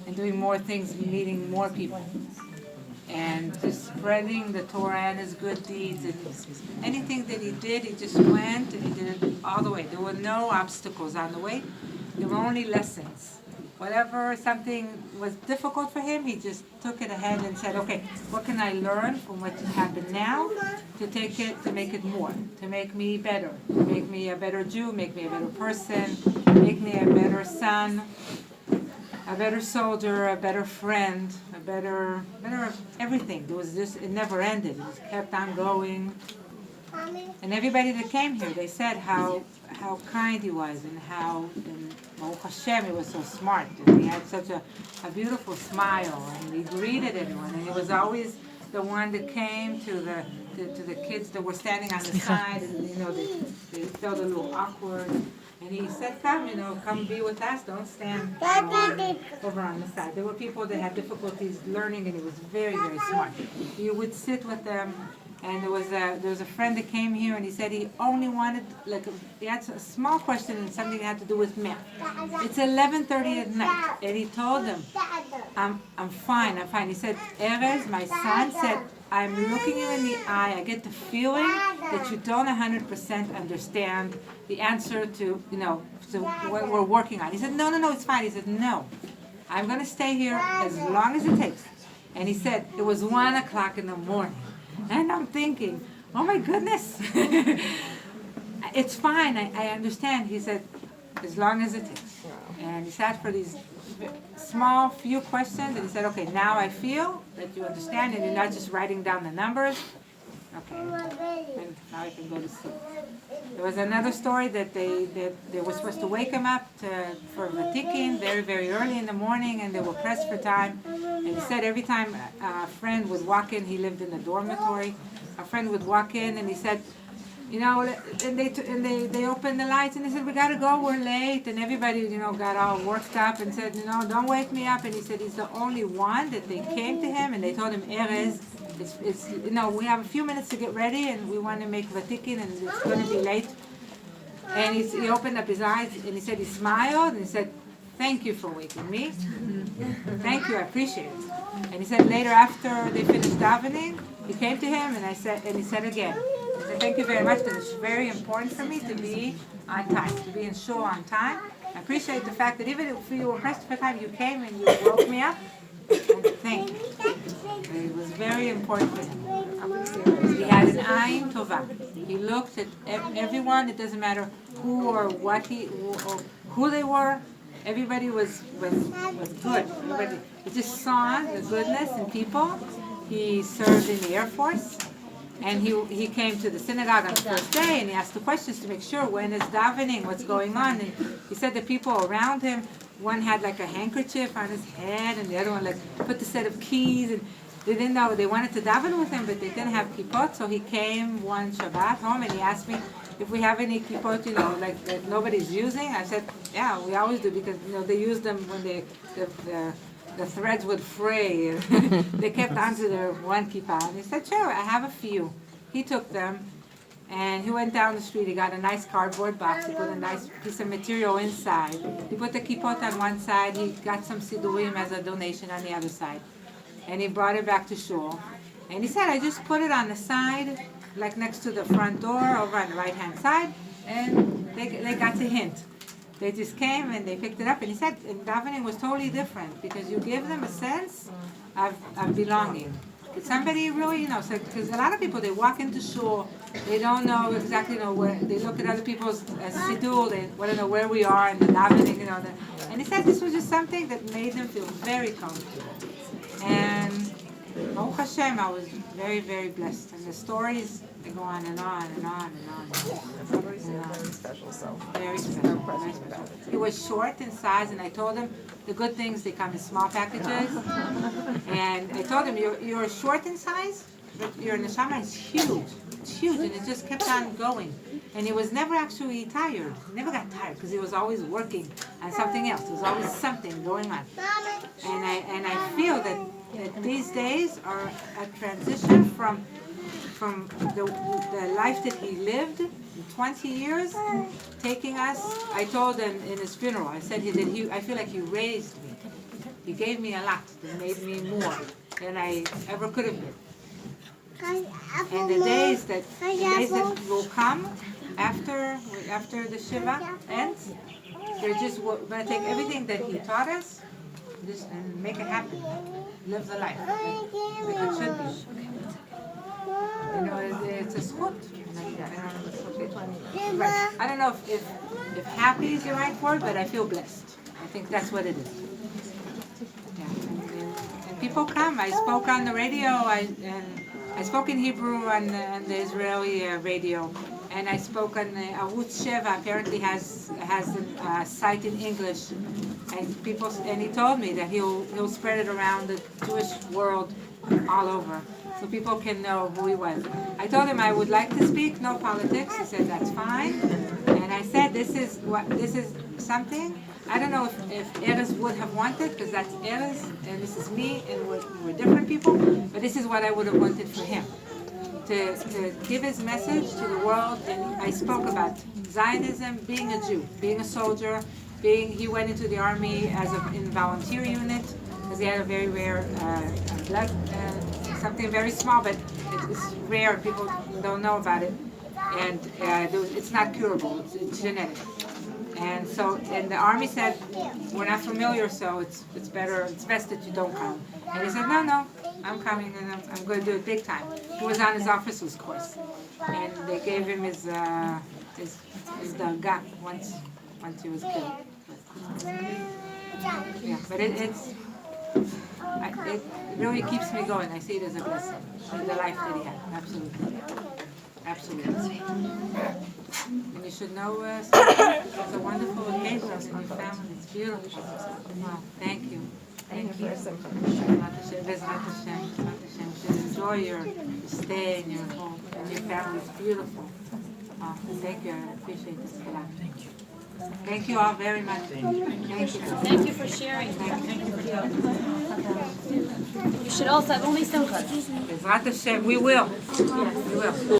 and doing more things, meeting more people, and just spreading the Torah and his good deeds. And anything that he did, he just went and he did it all the way. There were no obstacles on the way. There were only lessons. Whatever something was difficult for him, he just took it ahead and said, okay, what can I learn from what happened now to take it, to make it more, to make me better, to make me a better Jew, make me a better person, make me a better son, a better soldier, a better friend, a better everything. There was just, it never ended. It just kept on going. And everybody that came here, they said how kind he was, and how, and Baruch Hashem, he was so smart, and he had such a beautiful smile, and he greeted everyone, and he was always the one that came to the kids that were standing on the side, and they felt a little awkward. And he said, come be with us, don't stand over on the side. There were people that had difficulties learning, and he was very, very smart. He would sit with them, and there was a friend that came here, and he said he only wanted, he had a small question and something that had to do with math. It's 11:30 at night, and he told them, I'm fine. He said, Erez, my son, said, I'm looking you in the eye. I get the feeling that you don't 100% understand the answer to what we're working on. He said, no, it's fine. He said, no, I'm going to stay here as long as it takes. And he said, it was 1 o'clock in the morning. And I'm thinking, oh my goodness. It's fine. I understand. He said, as long as it takes. And he sat for these small few questions, and he said, okay, now I feel that you understand, and you're not just writing down the numbers. Okay, and now I can go to sleep. There was another story that they were supposed to wake him up for Vatikin very, very early in the morning, and they were pressed for time. And he said every time a friend would walk in, he lived in a dormitory, a friend would walk in, and he said, and they opened the lights, and they said, we got to go, we're late. And everybody, got all worked up and said, don't wake me up. And he said he's the only one that they came to him, and they told him, Erez, it's we have a few minutes to get ready, and we want to make Vatikin, and it's going to be late. And he opened up his eyes, and he said he smiled, and he said, thank you for waking me. Thank you, I appreciate it. And he said later, after they finished davening, he came to him, and he said again, thank you very much, because it's very important for me to be on time, to be in shul on time. I appreciate the fact that even if you were pressed for time, you came and you woke me up. Thank you. It was very important for him. He had an ayin tova. He looked at everyone. It doesn't matter who or what or who they were. Everybody was good. He just saw the goodness in people. He served in the Air Force. And he came to the synagogue on the first day, and he asked the questions to make sure when is davening, what's going on. And he said the people around him, one had like a handkerchief on his head, and the other one put the set of keys, and they didn't know, they wanted to daven with him, but they didn't have kippot. So he came one Shabbat home, and he asked me if we have any kippot, that nobody's using. I said, yeah, we always do, because they use them when the threads would fray. They kept onto their one kippah. And he said, sure, I have a few. He took them, and he went down the street. He got a nice cardboard box. He put a nice piece of material inside. He put the kippot on one side. He got some sidurim as a donation on the other side. And he brought it back to shul. And he said, I just put it on the side, like next to the front door, over on the right-hand side, and they got the hint. They just came and they picked it up, and he said, and davening was totally different, because you give them a sense of belonging. Somebody really, because a lot of people, they walk into shul, they don't know exactly where, they look at other people's siddur, they want to know where we are in the davening, and he said this was just something that made them feel very comfortable. And Baruch Hashem, I was very, very blessed. And the stories, they go on and on and on and on. Very special self. Very special, very special. He was short in size, and I told him the good things, they come in small packages. And I told him, you're short in size, but your neshama is huge. It's huge, and it just kept on going. And he was never actually tired. He never got tired, because he was always working on something else. There was always something going on. And I feel that these days are a transition from the life that he lived, 20 years, taking us. I told him in his funeral, I said I feel like he raised me. He gave me a lot. He made me more than I ever could have been. And the days that will come after the Shiva ends, they're just going to take everything that he taught us just and make it happen. Live the life like it should be. You know, it's a zchut. I don't know if happy is the right word, but I feel blessed. I think that's what it is. Yeah. And people come. I spoke on the radio. I spoke in Hebrew on the Israeli radio, and I spoke on the Arutz Sheva. Apparently has a site in English, and he told me that he'll spread it around the Jewish world all over, so people can know who he was. I told him I would like to speak, no politics. He said that's fine, and I said this is something. I don't know if Erez would have wanted, because that's Erez, and this is me, and we're different people, but this is what I would have wanted for him. To give his message to the world, and I spoke about Zionism, being a Jew, being a soldier, he went into the army in volunteer unit, because he had a very rare blood, something very small, but it's rare, people don't know about it, and it's not curable, it's genetic. And so, and the army said, we're not familiar, so it's best that you don't come. And he said, no, I'm coming, and I'm going to do it big time. He was on his officer's course, and they gave him his darga once he was killed. Yeah, but it really keeps me going. I see it as a blessing, the life that he had, absolutely. And you should know it's a wonderful occasion in your family. It's beautiful. Wow, thank you. Thank you. Bezrat Hashem. You should enjoy your stay in your home and your family. It's beautiful. Thank you. I appreciate this a lot. Thank you. Thank you all very much. Thank you. Thank you for sharing. You should also have only some. Bezrat Hashem. We will. We will.